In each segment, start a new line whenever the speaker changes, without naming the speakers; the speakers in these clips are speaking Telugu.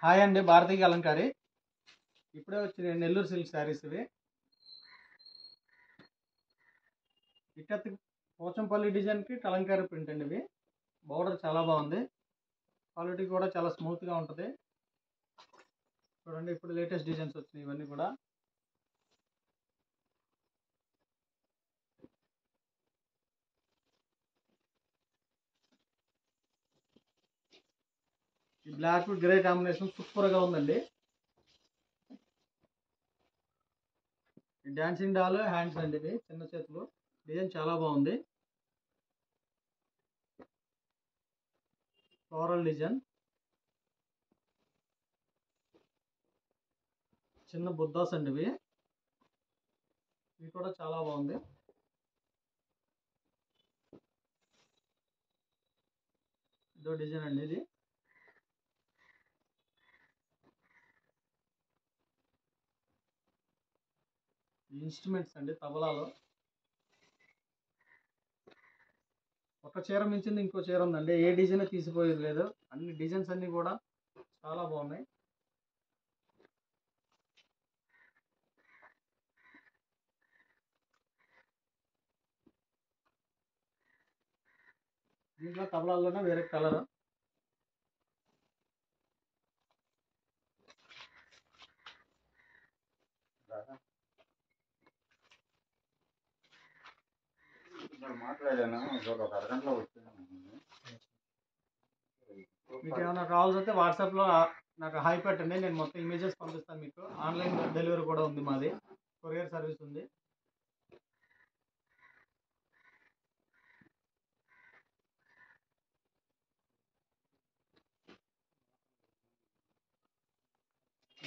హాయ్ అండి, భారతీయ కలంకారీ. ఇప్పుడే వచ్చిన నెల్లూరు సిల్క్ శారీస్ ఇవి. ఇక్కత్ పోచంపల్లి డిజైన్కి కలంకారీ ప్రింట్ అండి ఇవి. బోర్డర్ చాలా బాగుంది, క్వాలిటీ కూడా చాలా స్మూత్గా ఉంటుంది. చూడండి, ఇప్పుడు లేటెస్ట్ డిజైన్స్ వచ్చినాయి ఇవన్నీ కూడా. ఈ బ్లాక్ గ్రే కాంబినేషన్ సూపర్గా ఉందండి. డాన్సింగ్ డాల్ హ్యాండ్స్ అండి ఇవి, చిన్న చేతులు. డిజైన్ చాలా బాగుంది, ఫ్లోరల్ డిజైన్. చిన్న బుద్ధాస్ అండి ఇవి. ఇవి కూడా చాలా బాగుంది. ఇదో డిజైన్ అండి ఇది. ఇన్స్ట్రుమెంట్స్ అండి, తబలాలో. ఒక చీర మించింది ఇంకో చీర ఉందండి, ఏ డిజైన్ తీసిపోయేది లేదు. అన్ని డిజైన్స్ అన్ని కూడా చాలా బాగున్నాయి. దీంట్లో తబలాల్లోనే వేరే కలర్.
మాట్లాడాను ఒక అరగంటలో వచ్చాను.
మీకు ఏమైనా కావాల్సి వస్తే వాట్సాప్లో నాకు హాయ్ పెట్టండి, నేను మొత్తం ఇమేజెస్ పంపిస్తాను మీకు. ఆన్లైన్ డెలివరీ కూడా ఉంది, మాది కొరియర్ సర్వీస్ ఉంది.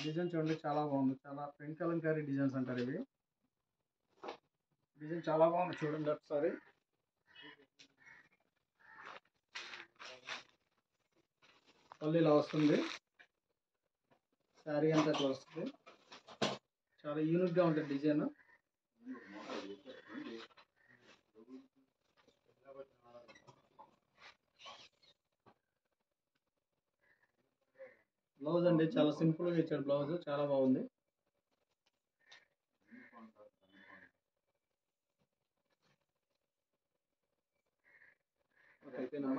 డిజైన్ చూడండి, చాలా బాగుంది. చాలా ప్రింట్ కలంకారీ డిజైన్స్ అంటారు ఇవి. డిజైన్ చాలా బాగుంది, చూడండి ఒకసారి. పళ్ళు ఇలా వస్తుంది, శారీ అంతా ఇట్లా వస్తుంది. చాలా యూనిక్గా ఉంటుంది డిజైన్. బ్లౌజ్ అండి, చాలా సింపుల్గా ఇచ్చాడు బ్లౌజ్, చాలా బాగుంది. అయిపోయినా